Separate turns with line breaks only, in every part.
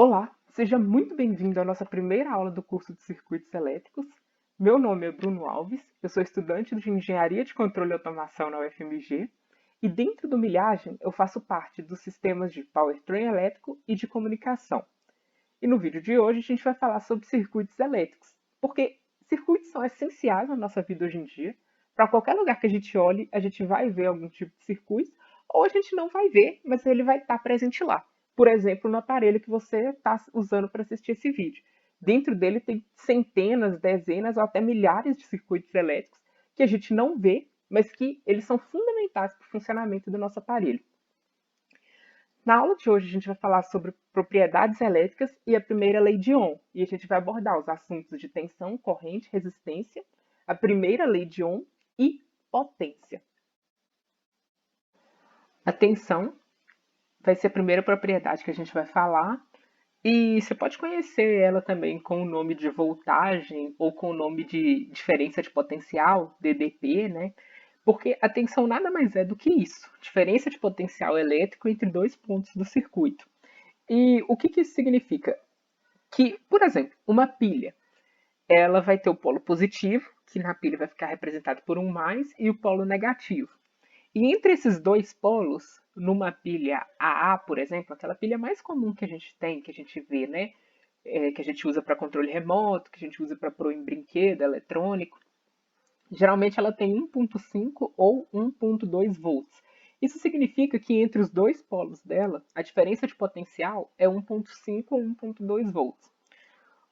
Olá, seja muito bem-vindo à nossa primeira aula do curso de Circuitos Elétricos. Meu nome é Bruno Alves, eu sou estudante de Engenharia de Controle e Automação na UFMG e dentro do Milhagem eu faço parte dos sistemas de powertrain elétrico e de comunicação. E no vídeo de hoje a gente vai falar sobre circuitos elétricos, porque circuitos são essenciais na nossa vida hoje em dia. Para qualquer lugar que a gente olhe, a gente vai ver algum tipo de circuito, ou a gente não vai ver, mas ele vai estar presente lá. Por exemplo, no aparelho que você está usando para assistir esse vídeo. Dentro dele tem centenas, dezenas ou até milhares de circuitos elétricos que a gente não vê, mas que eles são fundamentais para o funcionamento do nosso aparelho. Na aula de hoje, a gente vai falar sobre propriedades elétricas e a primeira lei de Ohm. E a gente vai abordar os assuntos de tensão, corrente, resistência, a primeira lei de Ohm e potência. A tensão vai ser a primeira propriedade que a gente vai falar. E você pode conhecer ela também com o nome de voltagem ou com o nome de diferença de potencial, DDP, né? Porque a tensão nada mais é do que isso, diferença de potencial elétrico entre dois pontos do circuito. E o que, que isso significa? Que, por exemplo, uma pilha, ela vai ter o polo positivo, que na pilha vai ficar representado por um mais, e o polo negativo. E entre esses dois polos, numa pilha AA, por exemplo, aquela pilha mais comum que a gente tem, que a gente vê, né? Que a gente usa para controle remoto, que a gente usa para pôr em brinquedo eletrônico, geralmente ela tem 1.5 ou 1.2 volts. Isso significa que entre os dois polos dela, a diferença de potencial é 1.5 ou 1.2 volts.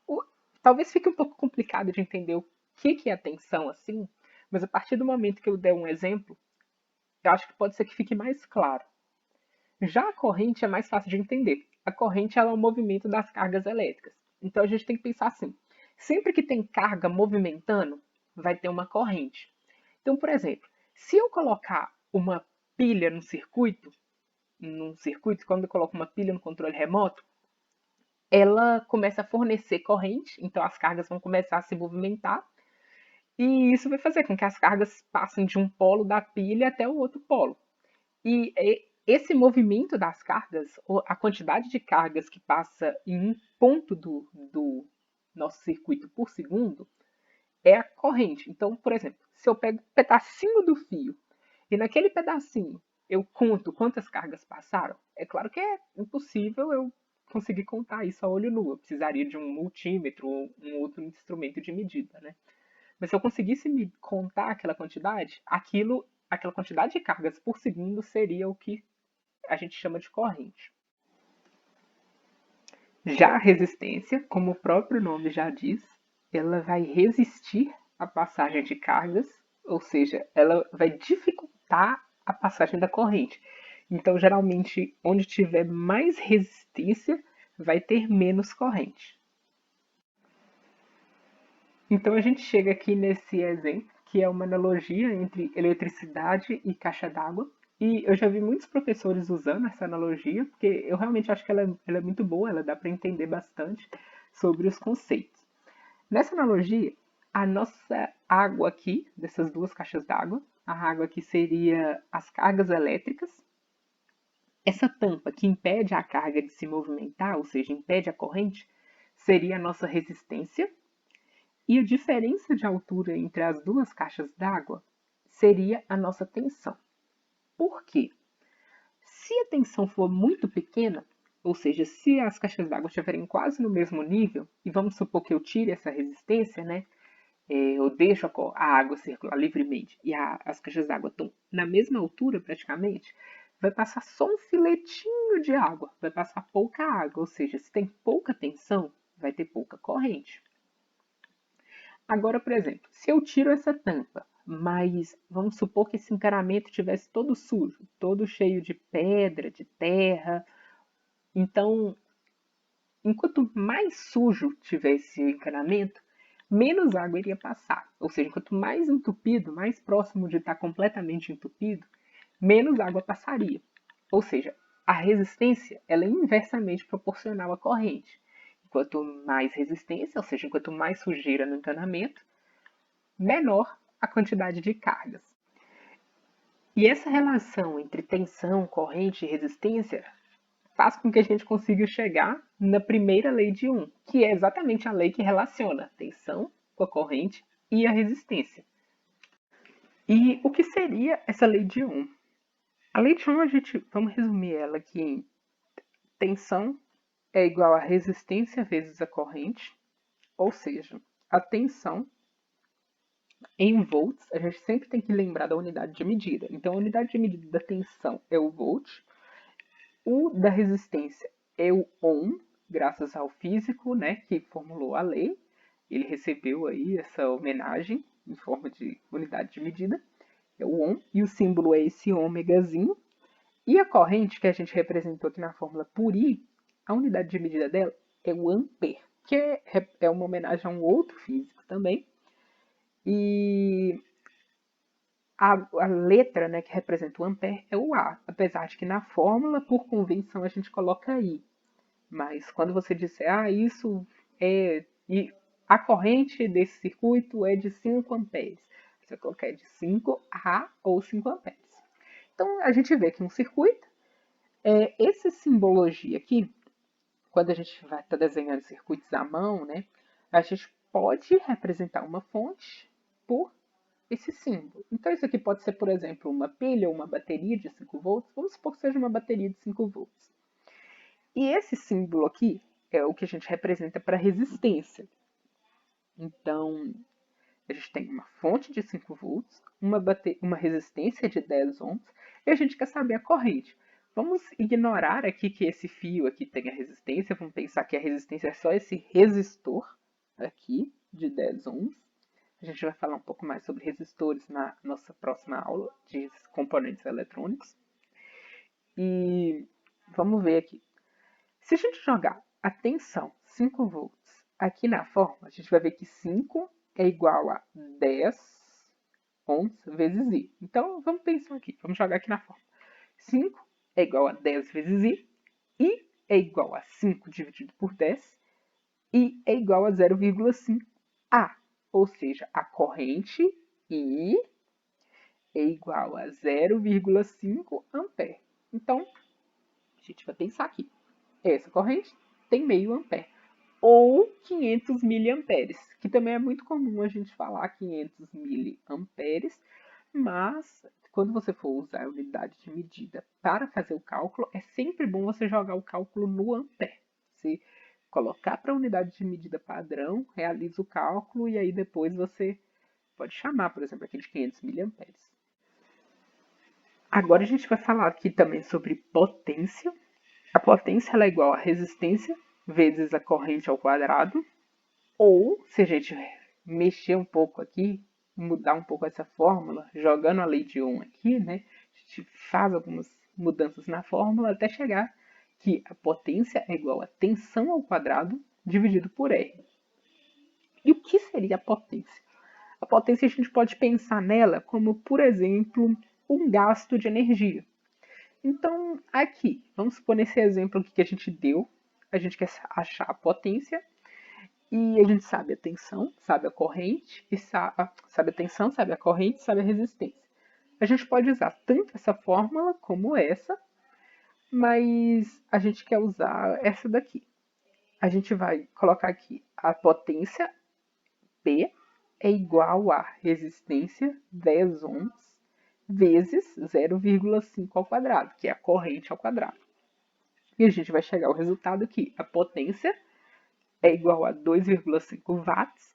O- Talvez fique um pouco complicado de entender o que é a tensão assim, mas a partir do momento que eu der um exemplo, eu acho que pode ser que fique mais claro. Já a corrente é mais fácil de entender. A corrente ela é o movimento das cargas elétricas. Então a gente tem que pensar assim: sempre que tem carga movimentando, vai ter uma corrente. Então, por exemplo, se eu colocar uma pilha no circuito, num circuito, quando eu coloco uma pilha no controle remoto, ela começa a fornecer corrente, então as cargas vão começar a se movimentar, e isso vai fazer com que as cargas passem de um polo da pilha até o outro polo. E esse movimento das cargas, a quantidade de cargas que passa em um ponto do nosso circuito por segundo, é a corrente. Então, por exemplo, se eu pego um pedacinho do fio e naquele pedacinho eu conto quantas cargas passaram, é claro que é impossível eu conseguir contar isso a olho nu. Eu precisaria de um multímetro ou um outro instrumento de medida, né? Mas se eu conseguisse me contar aquela quantidade, aquela quantidade de cargas por segundo seria o que a gente chama de corrente. Já a resistência, como o próprio nome já diz, ela vai resistir à passagem de cargas, ou seja, ela vai dificultar a passagem da corrente. Então, geralmente, onde tiver mais resistência, vai ter menos corrente. Então, a gente chega aqui nesse exemplo, que é uma analogia entre eletricidade e caixa d'água. E eu já vi muitos professores usando essa analogia, porque eu realmente acho que ela é muito boa, ela dá para entender bastante sobre os conceitos. Nessa analogia, a nossa água aqui, dessas duas caixas d'água, a água aqui seria as cargas elétricas. Essa tampa que impede a carga de se movimentar, ou seja, impede a corrente, seria a nossa resistência. E a diferença de altura entre as duas caixas d'água seria a nossa tensão. Por quê? Se a tensão for muito pequena, ou seja, se as caixas d'água estiverem quase no mesmo nível, e vamos supor que eu tire essa resistência, né? Eu deixo a água circular livremente e as caixas d'água estão na mesma altura praticamente, vai passar só um filetinho de água, vai passar pouca água, ou seja, se tem pouca tensão, vai ter pouca corrente. Agora, por exemplo, se eu tiro essa tampa, mas vamos supor que esse encanamento tivesse todo sujo, todo cheio de pedra, de terra, então, enquanto mais sujo tivesse o encanamento, menos água iria passar. Ou seja, quanto mais entupido, mais próximo de estar completamente entupido, menos água passaria. Ou seja, a resistência ela é inversamente proporcional à corrente. Quanto mais resistência, ou seja, quanto mais sujeira no encanamento, menor a quantidade de cargas. E essa relação entre tensão, corrente e resistência faz com que a gente consiga chegar na primeira lei de Ohm, que é exatamente a lei que relaciona a tensão com a corrente e a resistência. E o que seria essa lei de Ohm? A lei de Ohm, vamos resumir ela aqui em tensão é igual a resistência vezes a corrente, ou seja, a tensão em volts, a gente sempre tem que lembrar da unidade de medida. Então, a unidade de medida da tensão é o volt, o da resistência é o ohm, graças ao físico, né, que formulou a lei. Ele recebeu aí essa homenagem em forma de unidade de medida, é o ohm, e o símbolo é esse ômegazinho. E a corrente que a gente representou aqui na fórmula por I, a unidade de medida dela é o ampere, que é uma homenagem a um outro físico também. E a letra, né, que representa o ampere é o A, apesar de que na fórmula, por convenção, a gente coloca I. Mas quando você disser, isso é... E a corrente desse circuito é de 5 amperes. Você vai colocar de 5 A ou 5 amperes. Então, a gente vê que um circuito, essa simbologia aqui, quando a gente vai estar desenhando circuitos à mão, né, a gente pode representar uma fonte por esse símbolo. Então, isso aqui pode ser, por exemplo, uma pilha ou uma bateria de 5 volts. Vamos supor que seja uma bateria de 5 volts. E esse símbolo aqui é o que a gente representa para resistência. Então, a gente tem uma fonte de 5 volts, uma resistência de 10 ohms, e a gente quer saber a corrente. Vamos ignorar aqui que esse fio aqui tem a resistência, vamos pensar que a resistência é só esse resistor aqui de 10 ohms. A gente vai falar um pouco mais sobre resistores na nossa próxima aula de componentes eletrônicos. E vamos ver aqui. Se a gente jogar a tensão 5 volts aqui na forma, a gente vai ver que 5 é igual a 10 ohms vezes I. Então, vamos pensar aqui. Vamos jogar aqui na forma. 5 é igual a 10 vezes I é igual a 5 dividido por 10, I é igual a 0,5 A. Ou seja, a corrente I é igual a 0,5 ampere. Então, a gente vai pensar aqui. Essa corrente tem meio ampere. Ou 500 miliamperes, que também é muito comum a gente falar 500 miliamperes, mas quando você for usar a unidade de medida para fazer o cálculo, é sempre bom você jogar o cálculo no ampere. Você colocar para a unidade de medida padrão, realiza o cálculo e aí depois você pode chamar, por exemplo, aqui de 500 miliamperes. Agora a gente vai falar aqui também sobre potência. A potência ela é igual a resistência vezes a corrente ao quadrado. Ou, se a gente mexer um pouco aqui, mudar um pouco essa fórmula, jogando a lei de Ohm aqui, né? A gente faz algumas mudanças na fórmula até chegar que a potência é igual a tensão ao quadrado dividido por R. E o que seria a potência? A potência a gente pode pensar nela como, por exemplo, um gasto de energia. Então, aqui, vamos supor nesse exemplo aqui que a gente deu, a gente quer achar a potência e a gente sabe a tensão, sabe a corrente, e sabe a tensão, sabe a corrente, sabe a resistência. A gente pode usar tanto essa fórmula como essa, mas a gente quer usar essa daqui. A gente vai colocar aqui a potência P é igual a resistência 10 ohms vezes 0,5 ao quadrado, que é a corrente ao quadrado. E a gente vai chegar ao resultado que a potência é igual a 2,5 watts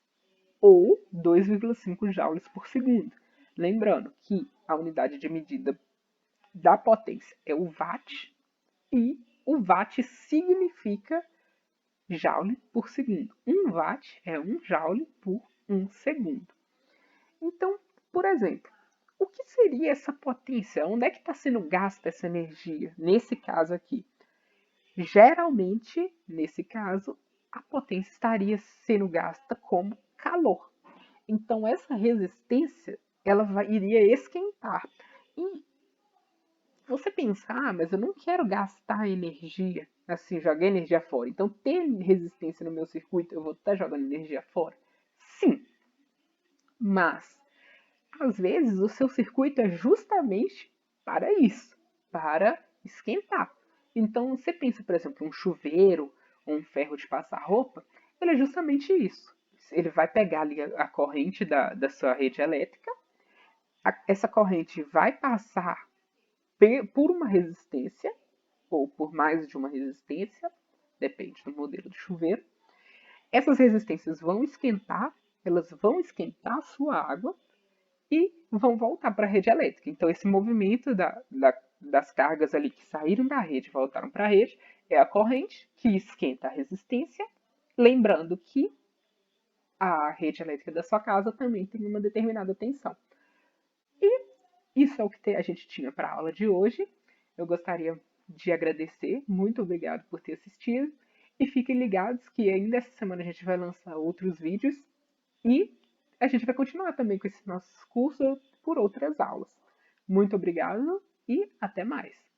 ou 2,5 joules por segundo. Lembrando que a unidade de medida da potência é o watt e o watt significa joule por segundo. 1 watt é 1 joule por 1 segundo. Então, por exemplo, o que seria essa potência? Onde é que está sendo gasta essa energia? Nesse caso aqui. Geralmente, nesse caso, a potência estaria sendo gasta como calor. Então, essa resistência iria esquentar. E você pensar, mas eu não quero gastar energia, assim, jogar energia fora. Então, ter resistência no meu circuito, eu vou estar jogando energia fora? Sim. Mas, às vezes, o seu circuito é justamente para isso, para esquentar. Então, você pensa, por exemplo, um chuveiro ou um ferro de passar roupa, ele é justamente isso. Ele vai pegar ali a corrente da sua rede elétrica, essa corrente vai passar por uma resistência, ou por mais de uma resistência, depende do modelo de chuveiro. Essas resistências vão esquentar, elas vão esquentar a sua água e vão voltar para a rede elétrica. Então, esse movimento das cargas ali que saíram da rede e voltaram para a rede é a corrente que esquenta a resistência, lembrando que a rede elétrica da sua casa também tem uma determinada tensão. E isso é o que a gente tinha para a aula de hoje. Eu gostaria de agradecer, muito obrigado por ter assistido. E fiquem ligados que ainda essa semana a gente vai lançar outros vídeos e a gente vai continuar também com esses nossos cursos por outras aulas. Muito obrigado e até mais!